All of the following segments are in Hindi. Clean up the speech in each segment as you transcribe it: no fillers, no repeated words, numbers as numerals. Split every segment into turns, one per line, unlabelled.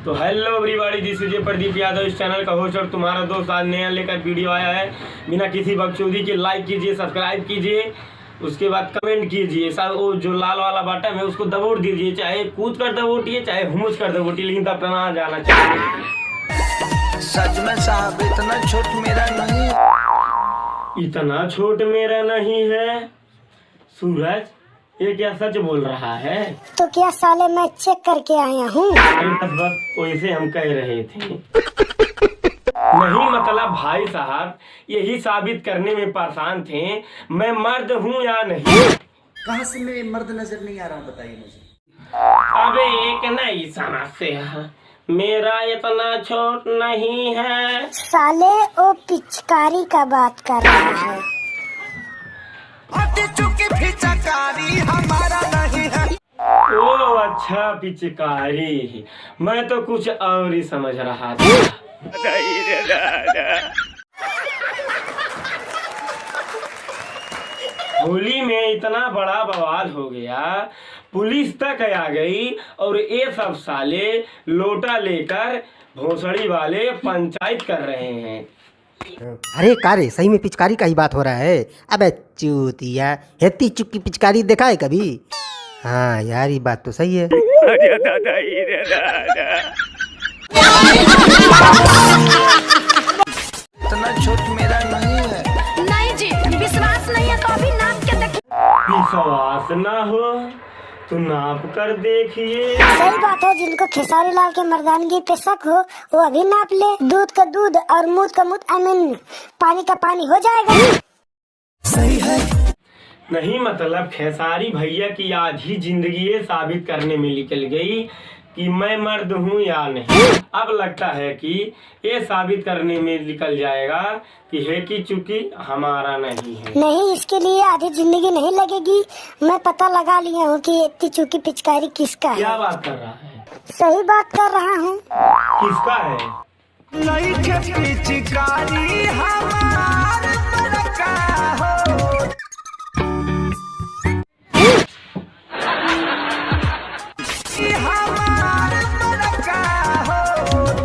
तो hello everybody, this is Pradeep Yadav, इस चैनल का होस्ट और तुम्हारा दोस्त आज नया लेकर वीडियो आया है। बिना किसी बकचोदी के लाइक कीजिए, सब्सक्राइब कीजिए, उसके बाद कमेंट कीजिए। सब वो जो लाल वाला बटन है उसको दबोच दीजिए, चाहे कूद कर दबोटिए चाहे हुमुच कर दबोटिए, लेकिन तब ना जाना चाहिए।
सच में साहब इतना छोट मेरा नहीं,
इतना छोट मेरा नहीं है। सूरज, ये क्या सच बोल रहा है?
तो क्या साले, मैं चेक करके आया हूँ।
बस वैसे हम कह रहे थे। नहीं मतलब भाई साहब, यही साबित करने में परेशान थे मैं मर्द हूँ या नहीं।
कहाँ से मैं मर्द नजर नहीं आ रहा हूँ, बताइए मुझे।
अबे एक नई समस्या, मेरा इतना छोट नहीं है।
साले वो पिचकारी का बात कर रहा है।
हमारा नहीं है।
ओ अच्छा, पिचकारी। मैं तो कुछ और ही समझ रहा था। होली में इतना बड़ा बवाल हो गया, पुलिस तक आ गई और ये सब साले लोटा लेकर भोसड़ी वाले पंचायत कर रहे हैं।
अरे कारे, सही में पिचकारी का ही बात हो रहा है। अबे चूतिया, हेती चुक्की पिचकारी देखा है कभी? हाँ यार, ये बात तो सही है।
इतना छोट मेरा नहीं है।
नहीं जी, विश्वास नहीं है तो अभी नाप के देख।
विश्वास ना हो तो नाप कर देखिए।
सही बात है, जिनको खेसारी लाल के मर्दानगी पे शक हो वो अभी नाप ले। दूध का दूध और मूत का मूत, आई मीन पानी का पानी हो जाएगा।
सही है।
नहीं मतलब खेसारी भैया की आधी जिंदगी ये साबित करने में निकल गई कि मैं मर्द हूँ या नहीं। अब लगता है कि ये साबित करने में निकल जाएगा कि है कि चूंकि हमारा नहीं है।
नहीं, इसके लिए आधी जिंदगी नहीं लगेगी। मैं पता लगा लिया हूँ कि इतनी चूकी पिचकारी किसका
क्या
है।
बात कर रहा है?
सही बात कर रहा हूँ।
किसका है?
नहीं के पिचकारी हमारा बड़का हो। हमारा बड़का हो,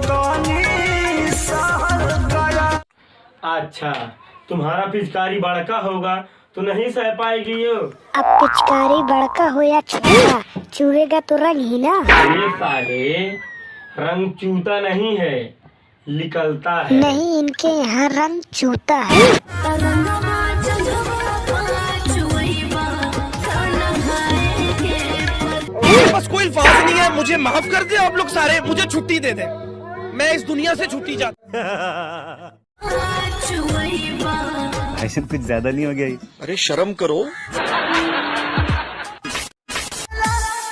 तोनी सहल गया।
अच्छा, तुम्हारा पिचकारी बड़का होगा तो नहीं सह पाएगी यो।
अब पिचकारी बड़का हो या छोटा, चूरेगा तो रंग ही ना।
ये साले रंग चूता नहीं है, निकलता है।
नहीं, इनके यहाँ रंग चूता है।
बस कोई अल्फाज नहीं है, मुझे माफ कर दे आप लोग सारे, मुझे छुट्टी दे दे, मैं इस दुनिया से छुट्टी चाहता।
ऐसे कुछ ज्यादा नहीं हो गया?
अरे शर्म करो।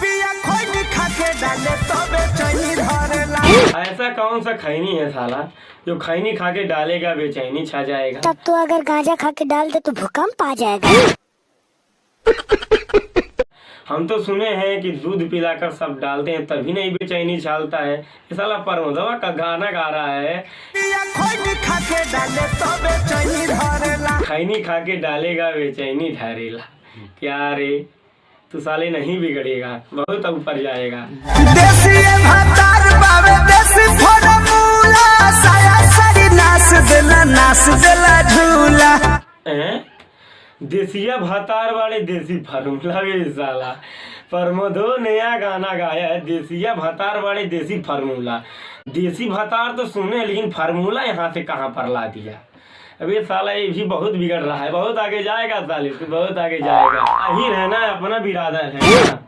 पिया खोई खा के डाले तो बेचैनी धरेला।
ऐसा कौन सा खैनी है साला जो खैनी खा के डालेगा बेचैनी छा जाएगा?
तब तो अगर गांजा खा के डाल दे तो भूकंप आ जाएगा।
हम तो सुने हैं कि दूध पिलाकर सब डालते हैं तभी नहीं बेचैनी छालता है। ये साला परमोदवा का गाना गा रहा है।
पिया खोई खा के डाले तो बेचैनी धरेला।
खैनी खा के डालेगा बेचैनी ढारेला। क्या रे, तू साले नहीं बिगड़ेगा, बहुत ऊपर जाएगा।
देसी भातार बावे देसी फॉर्मूला, साया सारी नाच देला झूला।
देसिया भातार वाले देसी फार्मूला वे साला। प्रमोदो नया गाना गाया है, देसिया भातार वाले देसी फार्मूला। देसी भातार तो सुने, लेकिन फार्मूला यहाँ से कहाँ पर ला दिया। अब ये साला ये भी बहुत बिगड़ रहा है, बहुत आगे जाएगा साले से, बहुत आगे जाएगा। यही रहना है, अपना बिरादर है ना।